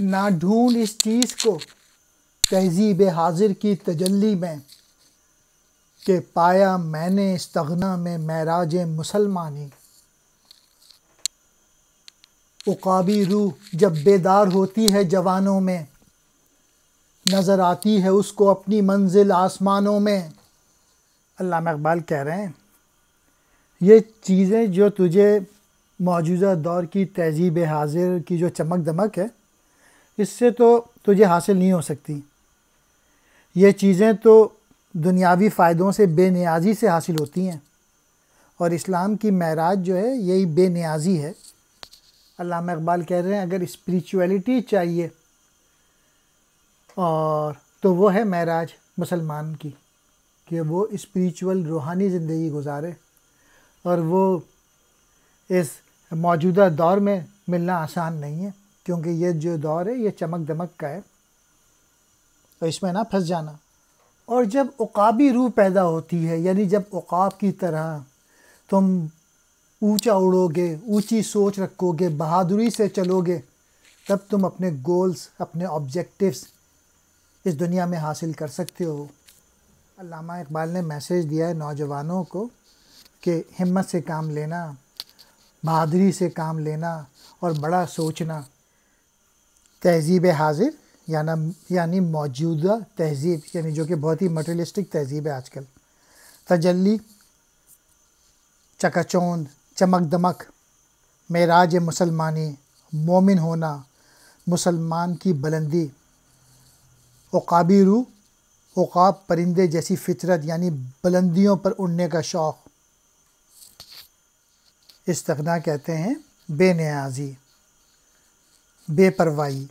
نہ ڈھونڈ اس چیز کو تہذیب حاضر کی تجلی میں کہ پایا میں نے استغنا میں معراج مسلمانی۔ عقابی روح جب بیدار ہوتی ہے جوانوں میں، نظر آتی ہے اس کو اپنی منزل آسمانوں میں۔ علامہ اقبال کہہ رہے ہیں یہ چیزیں جو تجھے موجودہ دور کی تہذیب حاضر کی جو چمک دمک ہے، اس سے تو تجھے حاصل نہیں ہو سکتی۔ یہ چیزیں تو دنیاوی فائدوں سے بے نیازی سے حاصل ہوتی ہیں، اور اسلام کی معراج جو ہے یہی بے نیازی ہے۔ علامہ اقبال کہہ رہے ہیں اگر اسپریچویلٹی چاہیے اور تو وہ ہے معراج مسلمان کی، کہ وہ اسپریچول روحانی زندگی گزارے، اور وہ اس موجودہ دور میں ملنا آسان نہیں ہے، کیونکہ یہ جو دور ہے یہ چمک دمک کا ہے، تو اس میں نہ پھنس جانا۔ اور جب عقابی روح پیدا ہوتی ہے، یعنی جب عقاب کی طرح تم اونچا اڑو گے، اونچی سوچ رکھو گے، بہادری سے چلو گے، تب تم اپنے گولز، اپنے آبجیکٹیوز اس دنیا میں حاصل کر سکتے ہو۔ علامہ اقبال نے میسیج دیا ہے نوجوانوں کو کہ ہمت سے کام لینا، بہادری سے کام لینا اور بڑا سوچنا۔ تہذیب حاضر یعنی موجودہ تہذیب، یعنی جو کہ بہت ہی مٹیریلسٹک تہذیب ہے آج کل، تجلی، چکا چوند، چمک دمک، معراج مسلمانی، مومن ہونا، مسلمان کی بلندی، عقابی روح، عقاب پرندے جیسی فطرت یعنی بلندیوں پر اڑنے کا شوق۔ استغنا کہتے ہیں بے نیازی، بے پرواہی۔